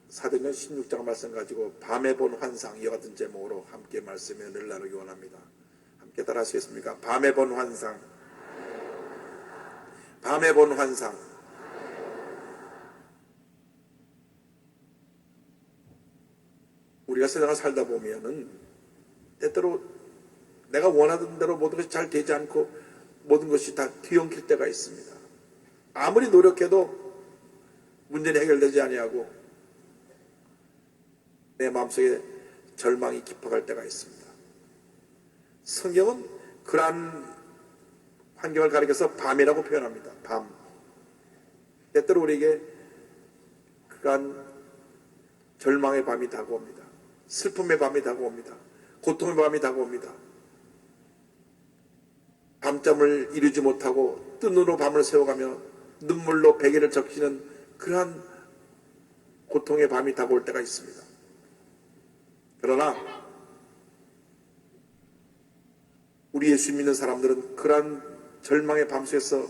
사도행전 16장 말씀 가지고 밤에 본 환상, 이와 같은 제목으로 함께 말씀에 늘 나누기 원합니다. 함께 따라 하시겠습니까? 밤에 본 환상, 밤에 본 환상. 우리가 세상을 살다 보면은 때때로 내가 원하던 대로 모든 것이 잘 되지 않고 모든 것이 다 뒤엉킬 때가 있습니다. 아무리 노력해도 문제는 해결되지 아니하고 내 마음속에 절망이 깊어갈 때가 있습니다. 성경은 그러한 환경을 가리켜서 밤이라고 표현합니다. 밤. 때때로 우리에게 그러한 절망의 밤이 다가옵니다. 슬픔의 밤이 다가옵니다. 고통의 밤이 다가옵니다. 밤잠을 이루지 못하고 뜬 눈으로 밤을 새워가며 눈물로 베개를 적시는 그러한 고통의 밤이 다가올 때가 있습니다. 그러나 우리 예수 믿는 사람들은 그러한 절망의 밤 속에서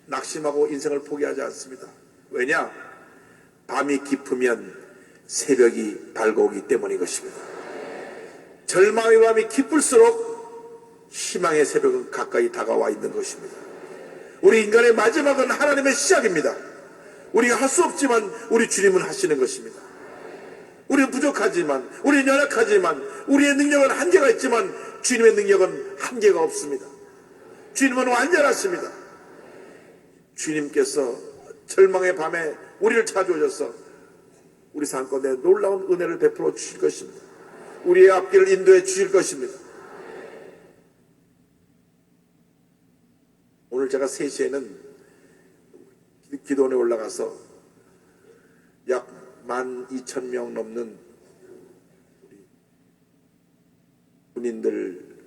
낙심하고 인생을 포기하지 않습니다. 왜냐? 밤이 깊으면 새벽이 밝아오기 때문인 것입니다. 절망의 밤이 깊을수록 희망의 새벽은 가까이 다가와 있는 것입니다. 우리 인간의 마지막은 하나님의 시작입니다. 우리가 할 수 없지만 우리 주님은 하시는 것입니다. 우리는 부족하지만, 우리는 연약하지만, 우리의 능력은 한계가 있지만 주님의 능력은 한계가 없습니다. 주님은 완전하십니다. 주님께서 절망의 밤에 우리를 찾아오셔서 우리 삶 가운데 놀라운 은혜를 베풀어 주실 것입니다. 우리의 앞길을 인도해 주실 것입니다. 오늘 제가 3시에는 기도원에 올라가서 약 12,000명 넘는 우리 군인들,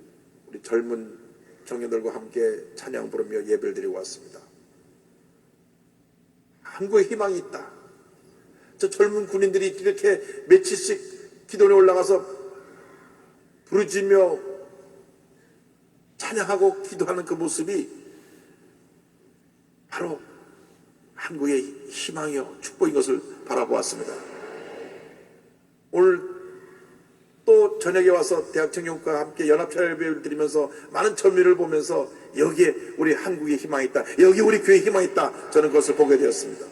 우리 젊은 청년들과 함께 찬양 부르며 예배를 드리고 왔습니다. 한국에 희망이 있다. 저 젊은 군인들이 이렇게 며칠씩 기도원에 올라가서 부르짖며 찬양하고 기도하는 그 모습이 바로 한국의 희망이요 축복인 것을 바라보았습니다. 오늘 또 저녁에 와서 대학청년과 함께 연합찬양 예배를 드리면서 많은 전미를 보면서 여기에 우리 한국의 희망이 있다, 여기 우리 교회의 희망이 있다, 저는 그것을 보게 되었습니다.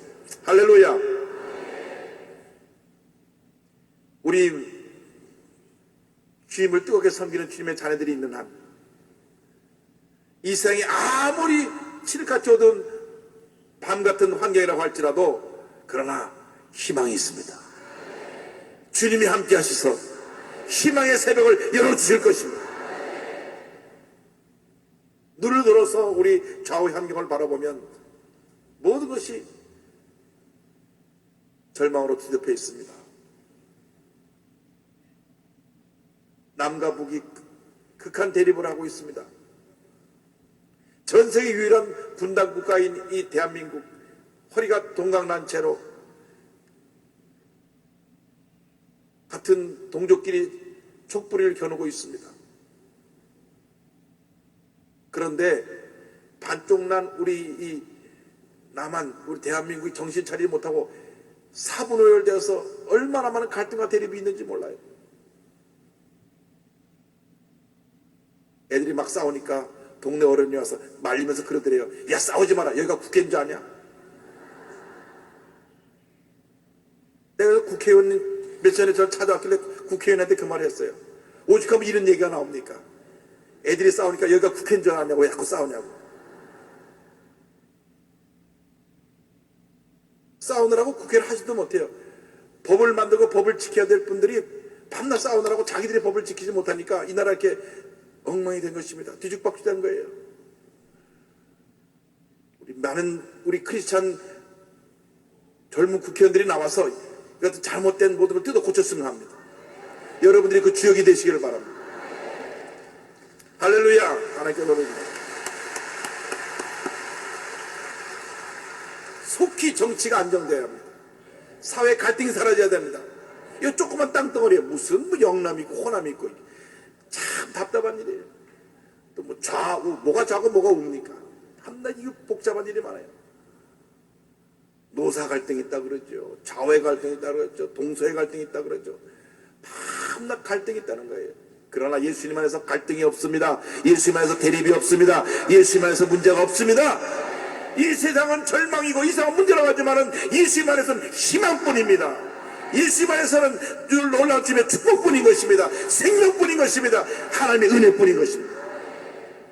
할렐루야. 우리 주님을 뜨겁게 섬기는 주님의 자녀들이 있는 한, 이 세상이 아무리 칠흑같이 어두운 밤 같은 환경이라고 할지라도 그러나 희망이 있습니다. 주님이 함께 하셔서 희망의 새벽을 열어주실 것입니다. 눈을 들어서 우리 좌우 환경을 바라보면 모든 것이 절망으로 뒤덮여 있습니다. 남과 북이 극한 대립을 하고 있습니다. 전 세계 유일한 분단 국가인 이 대한민국, 허리가 동강난 채로 같은 동족끼리 촛불을 겨누고 있습니다. 그런데 반쪽 난 우리 이 남한, 우리 대한민국이 정신 차리지 못하고 사분오열되어서 얼마나 많은 갈등과 대립이 있는지 몰라요. 애들이 막 싸우니까 동네 어른이 와서 말리면서 그러더래요. 야, 싸우지 마라. 여기가 국회인 줄 아냐? 내가 국회의원 며칠 전에 저를 찾아왔길래 국회의원한테 그 말을 했어요. 오죽하면 이런 얘기가 나옵니까? 애들이 싸우니까 여기가 국회인 줄 아냐고 왜 자꾸 싸우냐고. 싸우느라고 국회를 하지도 못해요. 법을 만들고 법을 지켜야 될 분들이 밤낮 싸우느라고 자기들이 법을 지키지 못하니까 이 나라 이렇게 엉망이 된 것입니다. 뒤죽박죽 된 거예요. 많은 우리 크리스찬 젊은 국회의원들이 나와서 이것도 잘못된 모든 걸 뜯어 고쳤으면 합니다. 여러분들이 그 주역이 되시기를 바랍니다. 할렐루야. 하나님께 노래합니다. 속히 정치가 안정돼야 합니다. 사회 갈등이 사라져야 됩니다. 이 조그만 땅덩어리에 무슨 뭐 영남이 있고 호남이 있고 참 답답한 일이에요. 또 뭐 좌우, 뭐가 좌고 뭐가 우입니까? 한낱 이거 복잡한 일이 많아요. 노사 갈등이 있다 그러죠. 좌우의 갈등이 있다 그러죠. 동서의 갈등이 있다 그러죠. 밤낮 갈등이 있다는 거예요. 그러나 예수님 안에서 갈등이 없습니다. 예수님 안에서 대립이 없습니다. 예수님 안에서 문제가 없습니다. 이 세상은 절망이고 이 세상은 문제라고 하지만은 예수님 안에서는 희망뿐입니다. 예수님 안에서는 놀라운 주님의 축복뿐인 것입니다. 생명뿐인 것입니다. 하나님의 은혜뿐인 것입니다.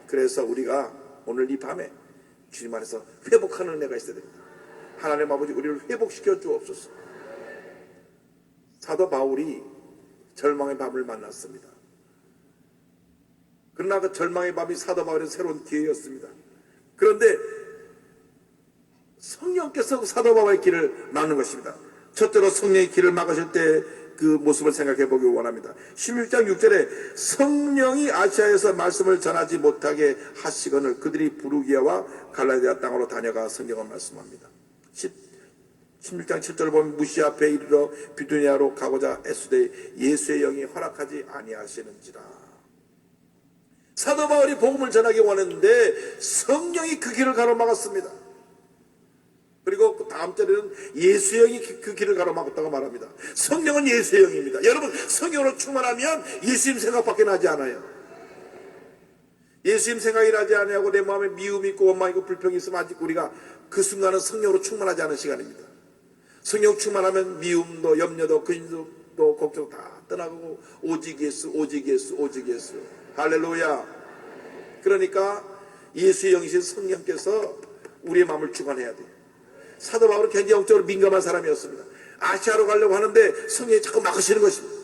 그래서 우리가 오늘 이 밤에 주님 안에서 회복하는 은혜가 있어야 됩니다. 하나님 아버지, 우리를 회복시켜 주옵소서. 사도 바울이 절망의 밤을 만났습니다. 그러나 그 절망의 밤이 사도 바울의 새로운 기회였습니다. 그런데 성령께서 사도 바울의 길을 막는 것입니다. 첫째로 성령의 길을 막으실 때 그 모습을 생각해 보기 원합니다. 16장 6절에 성령이 아시아에서 말씀을 전하지 못하게 하시거늘 그들이 부르기아와 갈라디아 땅으로 다녀가 성경을 말씀합니다. 16장 7절을 보면 무시 앞에 이르러 비두니아로 가고자 애쓰되 예수의 영이 허락하지 아니하시는지라. 사도 바울이 복음을 전하기 원했는데 성령이 그 길을 가로막았습니다. 그리고 다음 절에는 예수의 영이 그 길을 가로막았다고 말합니다. 성령은 예수의 영입니다. 여러분, 성령으로 충만하면 예수님 생각밖에 나지 않아요. 예수님 생각이 나지 않냐고 내 마음에 미움이 있고 원망이 있고 불평이 있으면 아직 우리가 그 순간은 성령으로 충만하지 않은 시간입니다. 성령 충만하면 미움도 염려도 근심도 걱정 다 떠나가고 오직 예수, 오직 예수, 오직 예수. 할렐루야. 그러니까 예수의 영이신 성령께서 우리의 마음을 주관해야 돼요. 사도 바울은 굉장히 영적으로 민감한 사람이었습니다. 아시아로 가려고 하는데 성령이 자꾸 막으시는 것입니다.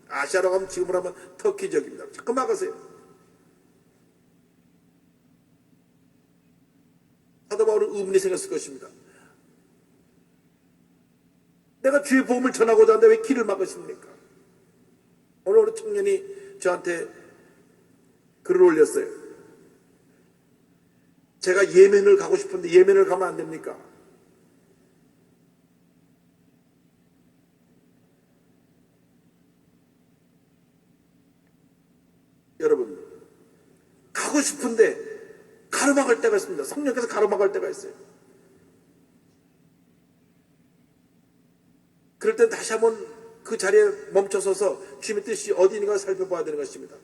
아시아로 가면 지금으로 하면 터키 지역입니다. 자꾸 막으세요. 사도 바울은 의문이 생겼을 것입니다. 내가 주의 복음을 전하고자 하는데 왜 길을 막으십니까? 오늘 우리 청년이 저한테 글을 올렸어요. 제가 예멘을 가고 싶은데 예멘을 가면 안 됩니까? 여러분, 가고 싶은데 가로막을 때가 있습니다. 성령께서 가로막을 때가 있어요. 그럴 땐 다시 한번 그 자리에 멈춰서서 주님의 뜻이 어디인가 살펴봐야 되는 것입니다.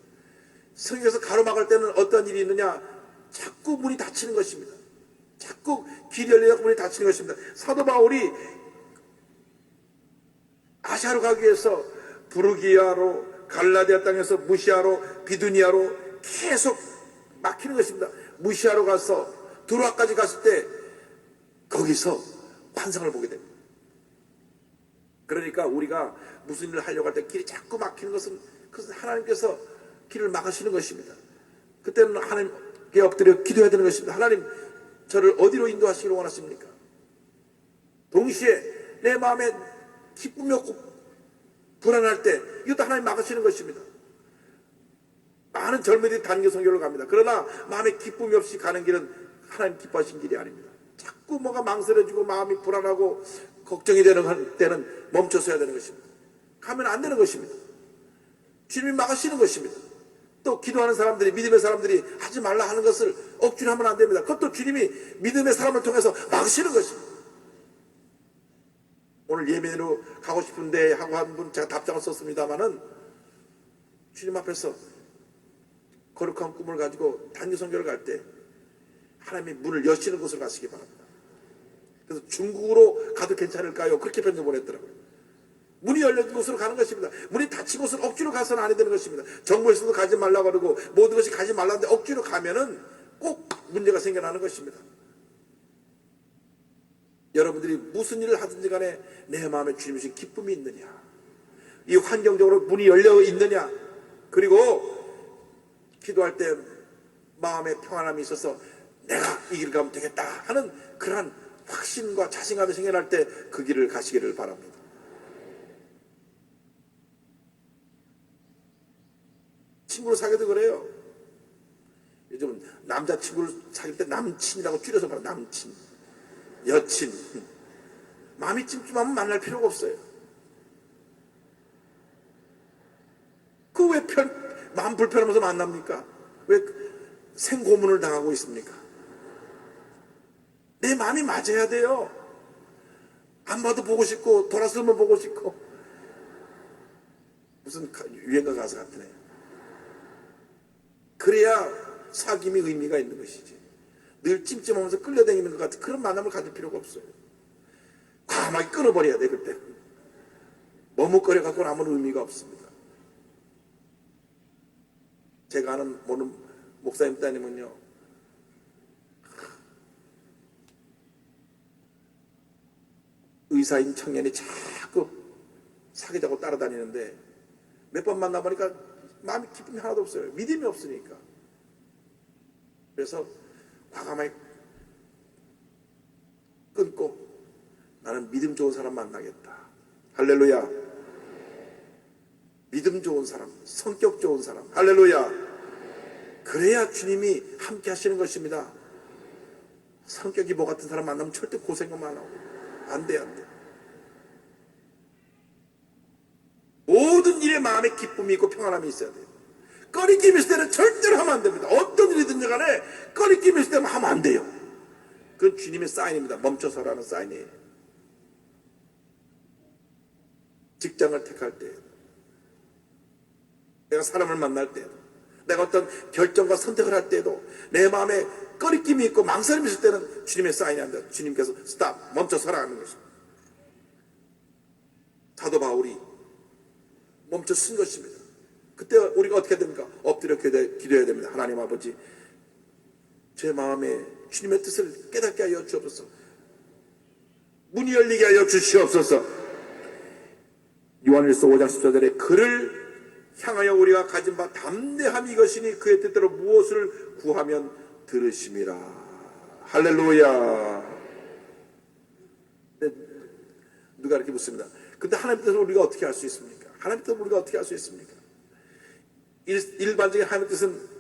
성령께서 가로막을 때는 어떤 일이 있느냐? 자꾸 문이 닫히는 것입니다. 자꾸 길이 열려서 문이 닫히는 것입니다. 사도 바울이 아시아로 가기 위해서 부르기아로 갈라디아 땅에서 무시아로 비두니아로 계속 막히는 것입니다. 무시아로 가서 두로아까지 갔을 때 거기서 환상을 보게 됩니다. 그러니까 우리가 무슨 일을 하려고 할 때 길이 자꾸 막히는 것은 그것은 하나님께서 길을 막으시는 것입니다. 그때는 하나님께 엎드려 기도해야 되는 것입니다. 하나님, 저를 어디로 인도하시기를 원하십니까? 동시에 내 마음에 기쁨이 없고 불안할 때 이것도 하나님 막으시는 것입니다. 많은 젊은이들이 단기 선교를 갑니다. 그러나 마음에 기쁨이 없이 가는 길은 하나님 기뻐하신 길이 아닙니다. 자꾸 뭐가 망설여지고 마음이 불안하고 걱정이 되는 때는 멈춰서야 되는 것입니다. 가면 안 되는 것입니다. 주님이 막으시는 것입니다. 또 기도하는 사람들이, 믿음의 사람들이 하지 말라 하는 것을 억지로 하면 안 됩니다. 그것도 주님이 믿음의 사람을 통해서 막으시는 것입니다. 오늘 예멘으로 가고 싶은데 하고 한 분 제가 답장을 썼습니다마는 주님 앞에서 거룩한 꿈을 가지고 단기 선교를 갈 때 하나님이 문을 여시는 곳을 가시기 바랍니다. 그래서 중국으로 가도 괜찮을까요? 그렇게 편지 보냈더라고요. 문이 열린 곳으로 가는 것입니다. 문이 닫힌 곳을 억지로 가서는 안 되는 것입니다. 정부에서도 가지 말라고 그러고 모든 것이 가지 말라는데 억지로 가면은 꼭 문제가 생겨나는 것입니다. 여러분들이 무슨 일을 하든지 간에 내 마음에 주님이 주신 기쁨이 있느냐, 이 환경적으로 문이 열려 있느냐, 그리고 기도할 때 마음에 평안함이 있어서 내가 이 길 가면 되겠다 하는 그러한 확신과 자신감이 생겨날 때 그 길을 가시기를 바랍니다. 친구를 사귀어도 그래요. 요즘은 남자친구를 사귈 때 남친이라고 줄여서 말해요. 남친, 여친. 마음이 찜찜하면 만날 필요가 없어요. 그 왜 마음 불편하면서 만납니까? 왜 생고문을 당하고 있습니까? 내 마음이 맞아야 돼요. 안 봐도 보고 싶고 돌아서면 보고 싶고 무슨 유행가 가사 같으네. 그래야 사귐이 의미가 있는 것이지. 늘 찜찜하면서 끌려다니는 것 같은 그런 만남을 가질 필요가 없어요. 과감하게 끊어버려야 돼. 그때 머뭇거려 갖고는 아무런 의미가 없습니다. 제가 아는 모는 목사님 따님은요, 의사인 청년이 자꾸 사귀자고 따라다니는데 몇 번 만나보니까 마음이 기쁨이 하나도 없어요. 믿음이 없으니까. 그래서 과감하게 끊고 나는 믿음 좋은 사람 만나겠다. 할렐루야. 믿음 좋은 사람, 성격 좋은 사람. 할렐루야. 그래야 주님이 함께 하시는 것입니다. 성격이 뭐 같은 사람 만나면 절대 고생만 하고 안 돼, 안 돼. 모든 일에 마음에 기쁨이 있고 평안함이 있어야 돼요. 꺼리낌이 있을 때는 절대로 하면 안 됩니다. 어떤 일이든지 간에 꺼리낌이 있을 때는 하면 안 돼요. 그건 주님의 사인입니다. 멈춰서라는 사인이에요. 직장을 택할 때, 내가 사람을 만날 때도, 내가 어떤 결정과 선택을 할 때도 내 마음에 꺼리낌이 있고 망설임이 있을 때는 주님의 사인이 안 돼요. 주님께서 스탑, 멈춰서라 하는 것입니다. 사도 바울이 멈춰 쓴 것입니다. 그때 우리가 어떻게 됩니까? 엎드려 기도해야 됩니다. 하나님 아버지, 제 마음에 주님의 뜻을 깨닫게 하여 주옵소서. 문이 열리게 하여 주시옵소서. 요한일서 5장 14절에 그를 향하여 우리가 가진 바 담대함이 이것이니 그의 뜻대로 무엇을 구하면 들으심이라. 할렐루야. 누가 이렇게 묻습니다. 근데 하나님 뜻을 우리가 어떻게 알 수 있습니까? 하나님 뜻을 우리가 어떻게 알 수 있습니까? 일반적인 하나님의 뜻은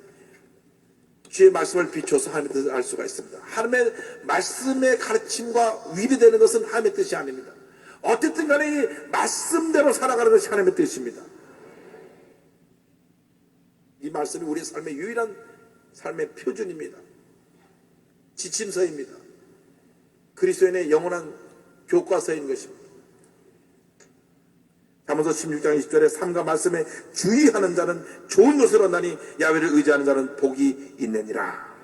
주의 말씀을 비춰서 하나님의 뜻을 알 수가 있습니다. 하나님의 말씀의 가르침과 위배되는 것은 하나님의 뜻이 아닙니다. 어쨌든 간에 이 말씀대로 살아가는 것이 하나님의 뜻입니다. 이 말씀이 우리의 삶의 유일한 삶의 표준입니다. 지침서입니다. 그리스도인의 영원한 교과서인 것입니다. 잠언서 16장 20절에 삶과 말씀에 주의하는 자는 좋은 것을 얻나니 야훼를 의지하는 자는 복이 있느니라.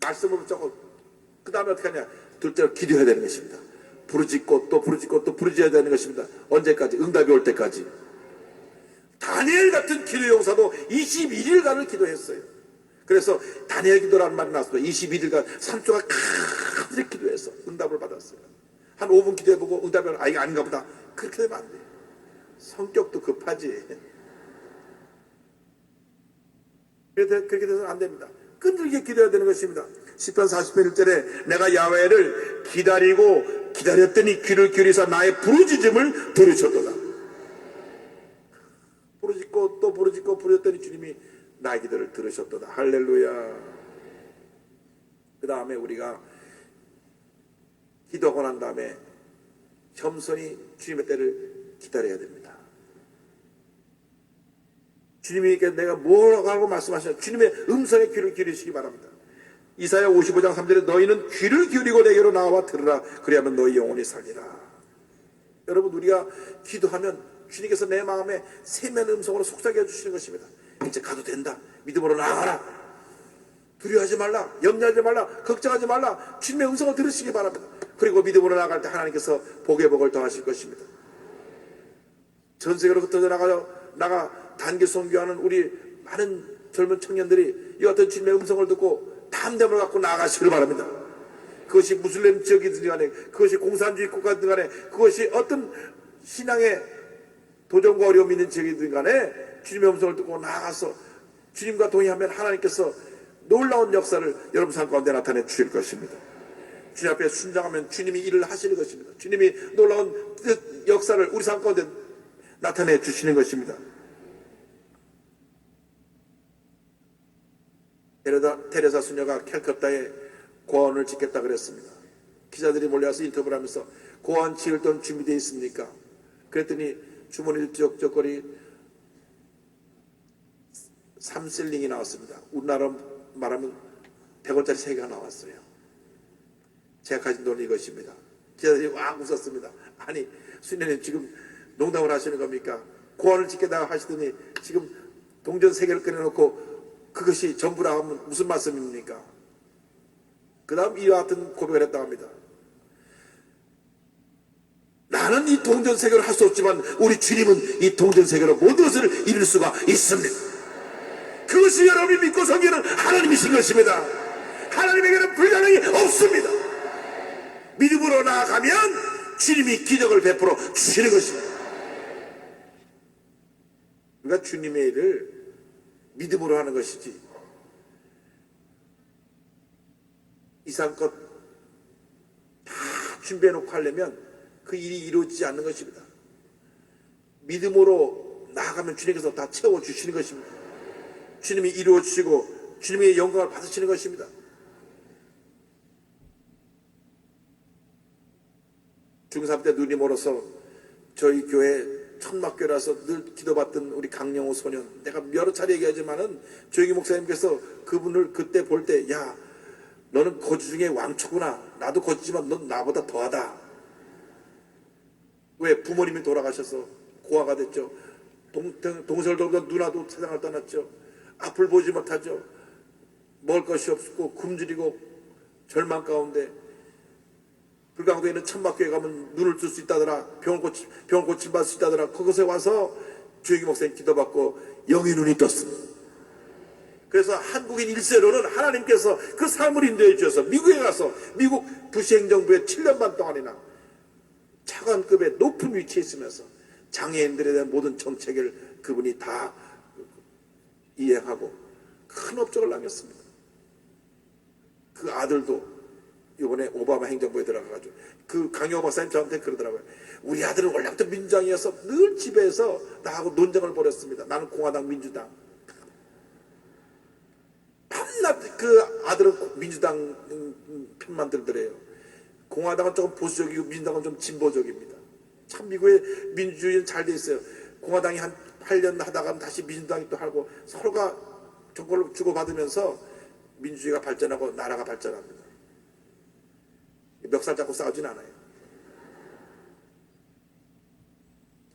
말씀을 붙잡고 그 다음에 어떻게 하냐? 둘째로 기도해야 되는 것입니다. 부르짖고 또 부르짖고 또 부르짖어야 되는 것입니다. 언제까지? 응답이 올 때까지. 다니엘 같은 기도 용사도 21일간을 기도했어요. 그래서 다니엘 기도라는 말이 나왔습니다. 21일간 3조가 가득 기도해서 응답을 받았어요. 한 5분 기도해보고 응답이 오면 이거 아닌가 보다. 그렇게 되면 안 돼요. 성격도 급하지. 그렇게 돼서는 안 됩니다. 끈질기게 기도해야 되는 것입니다. 시편 40편 1절에 내가 야훼를 기다리고 기다렸더니 귀를 기울이사 나의 부르짖음을 들으셨도다. 부르짖고 또 부르짖고 부르짖더니 주님이 나의 기도를 들으셨도다. 할렐루야. 그 다음에 우리가 기도하고 난 다음에 겸손히 주님의 때를 기다려야 됩니다. 주님이 내가 뭐라고 하고 말씀하시나 주님의 음성에 귀를 기울이시기 바랍니다. 이사야 55장 3절에 너희는 귀를 기울이고 내게로 나와 들으라. 그리하면 너희 영혼이 살리라. 여러분, 우리가 기도하면 주님께서 내 마음에 세면 음성으로 속삭여 해주시는 것입니다. 이제 가도 된다. 믿음으로 나아가라. 두려워하지 말라. 염려하지 말라. 걱정하지 말라. 주님의 음성을 들으시기 바랍니다. 그리고 믿음으로 나아갈 때 하나님께서 복의 복을 더하실 것입니다. 전 세계로 흩어져 나가 단기 선교하는 우리 많은 젊은 청년들이 이 같은 주님의 음성을 듣고 담대함을 갖고 나아가시길 바랍니다. 그것이 무슬림 지역이든 간에, 그것이 공산주의 국가든 간에, 그것이 어떤 신앙의 도전과 어려움이 있는 지역이든 간에 주님의 음성을 듣고 나아가서 주님과 동의하면 하나님께서 놀라운 역사를 여러분 삶 가운데 나타내 주실 것입니다. 주님 앞에 순종하면 주님이 일을 하시는 것입니다. 주님이 놀라운 역사를 우리 삶 가운데 나타내 주시는 것입니다. 테레사 수녀가 캘커타에 고아원을 짓겠다 그랬습니다. 기자들이 몰려와서 인터뷰를 하면서 고아원 지을 돈 준비되어 있습니까? 그랬더니 주머니를 쩍쩍거리 3셀링이 나왔습니다. 우리나라 말하면 100원짜리 3개가 나왔어요. 제가 가진 돈이 이것입니다. 제자들이 와 웃었습니다. 아니 수녀님 지금 농담을 하시는 겁니까? 고안을 지켜다 하시더니 지금 동전 3개를 꺼내놓고 그것이 전부라 하면 무슨 말씀입니까? 그 다음 이와 같은 고백을 했다고 합니다. 나는 이 동전 3개를 할 수 없지만 우리 주님은 이 동전 3개로 모든 것을 이룰 수가 있습니다. 그것이 여러분이 믿고 섬기는 하나님이신 것입니다. 하나님에게는 불가능이 없습니다. 믿음으로 나아가면 주님이 기적을 베풀어 주시는 것입니다. 우리가 주님의 일을 믿음으로 하는 것이지 이상껏 다 준비해놓고 하려면 그 일이 이루어지지 않는 것입니다. 믿음으로 나아가면 주님께서 다 채워주시는 것입니다. 주님이 이루어주시고 주님의 영광을 받으시는 것입니다. 중3 때 눈이 멀어서 저희 교회 천막교라서 늘 기도받던 우리 강영호 소년, 내가 여러 차례 얘기하지만은 조영기 목사님께서 그분을 그때 볼 때, 야 너는 거지 중에 왕초구나. 나도 거지지만 넌 나보다 더하다. 왜? 부모님이 돌아가셔서 고아가 됐죠. 동설들과 누나도 세상을 떠났죠. 앞을 보지 못하죠. 먹을 것이 없고 굶주리고 절망 가운데 불광도에 있는 천막교회 가면 눈을 뜰 수 있다더라. 병을 고침받을 수 있다더라. 그곳에 와서 조영기 목사님 기도받고 영의 눈이 떴습니다. 그래서 한국인 1세로는 하나님께서 그 삶을 인도해 주셔서 미국에 가서 미국 부시행정부에 7년 반 동안이나 차관급의 높은 위치에 있으면서 장애인들에 대한 모든 정책을 그분이 다 이행하고 큰 업적을 남겼습니다. 그 아들도 이번에 오바마 행정부에 들어가가지고 그 강영호 박사님 저한테 그러더라고요. 우리 아들은 원래부터 민주당이어서 늘 집에서 나하고 논쟁을 벌였습니다. 나는 공화당 민주당. 밤낮 그 아들은 민주당 편만 들더래요. 공화당은 조금 보수적이고 민주당은 좀 진보적입니다. 참 미국의 민주주의는 잘 돼 있어요. 공화당이 한 8년 하다가 다시 민주당이 또 하고 서로가 정권을 주고받으면서 민주주의가 발전하고 나라가 발전합니다. 멱살 잡고 싸우진 않아요.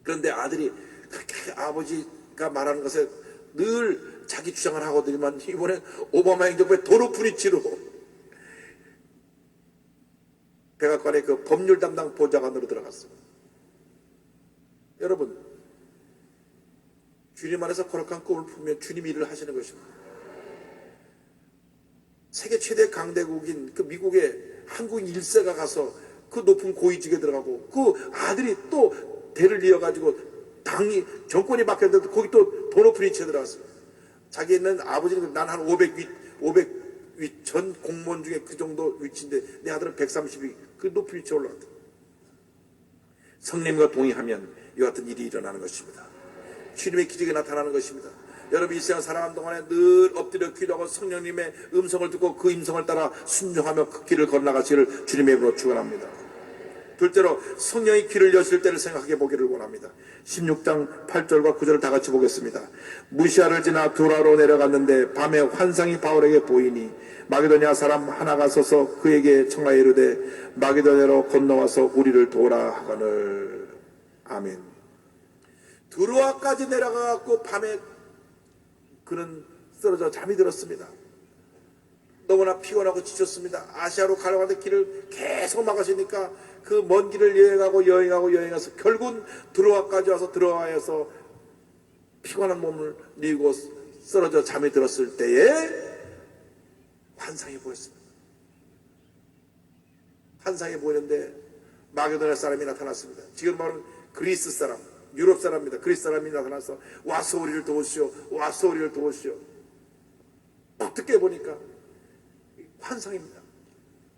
그런데 아들이 그렇게 아버지가 말하는 것에 늘 자기 주장을 하거든요. 이번에 오바마 행정부의 더 높은 위치로 백악관의 그 법률 담당 보좌관으로 들어갔습니다. 여러분, 주님 안에서 거룩한 꿈을 품으면 주님이 일을 하시는 것입니다. 세계 최대 강대국인 그 미국의 한국인 1세가 가서 그 높은 고위직에 들어가고 그 아들이 또 대를 이어가지고 정권이 바뀌었는데 거기 또 더 높은 위치에 들어갔습니다. 자기는 아버지는 난 한 500위 전 공무원 중에 그 정도 위치인데 내 아들은 130위 그 높은 위치에 올라갔다. 성령과 동의하면 이와 같은 일이 일어나는 것입니다. 주님의 기적이 나타나는 것입니다. 여러분 이 세상 살아가는 동안에 늘 엎드려 기도하고 성령님의 음성을 듣고 그 음성을 따라 순종하며 그 길을 건너가시기를 주님의 이름으로 축원합니다. 둘째로 성령이 길을 여실 때를 생각해 보기를 원합니다. 16장 8절과 9절을 다 같이 보겠습니다. 무시아를 지나 두라로 내려갔는데 밤에 환상이 바울에게 보이니 마게도냐 사람 하나가 서서 그에게 청하여 이르되 마게도냐로 건너와서 우리를 도우라 하거늘. 아멘. 두로아까지 내려가갖고 밤에 그는 쓰러져 잠이 들었습니다. 너무나 피곤하고 지쳤습니다. 아시아로 가려고 하는데 길을 계속 막으시니까 그 먼 길을 여행해서 결국은 두로아까지 와서 들어와서 피곤한 몸을 뉘고 쓰러져 잠이 들었을 때에 환상이 보였습니다. 환상이 보이는데 마게도냐 사람이 나타났습니다. 지금 바로 그리스 사람, 유럽 사람입니다. 그리스 사람이 나타나서 와서 우리를 도우시오, 와서 우리를 도우시오. 어떻게 보니까 환상입니다.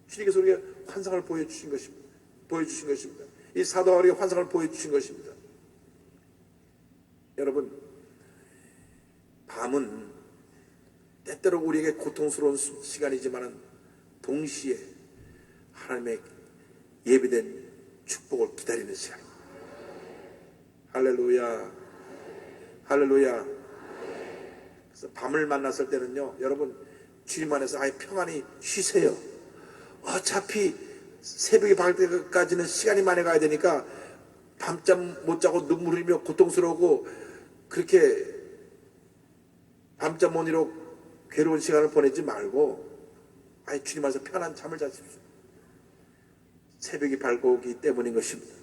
주님께서 우리에게 환상을 보여주신 것입니다. 이 사도 바울에게 환상을 보여주신 것입니다. 여러분, 밤은 때때로 우리에게 고통스러운 시간이지만 동시에 하나님의 예비된 축복을 기다리는 시간입니다. 할렐루야, 할렐루야. 그래서 밤을 만났을 때는요, 여러분 주님 안에서 아예 평안히 쉬세요. 어차피 새벽이 밝을 때까지는 시간이 많이 가야 되니까 밤잠 못 자고 눈물 흘리며 고통스러우고 그렇게 밤잠 못 이루고 괴로운 시간을 보내지 말고 주님 안에서 편한 잠을 자십시오. 새벽이 밝아오기 때문인 것입니다.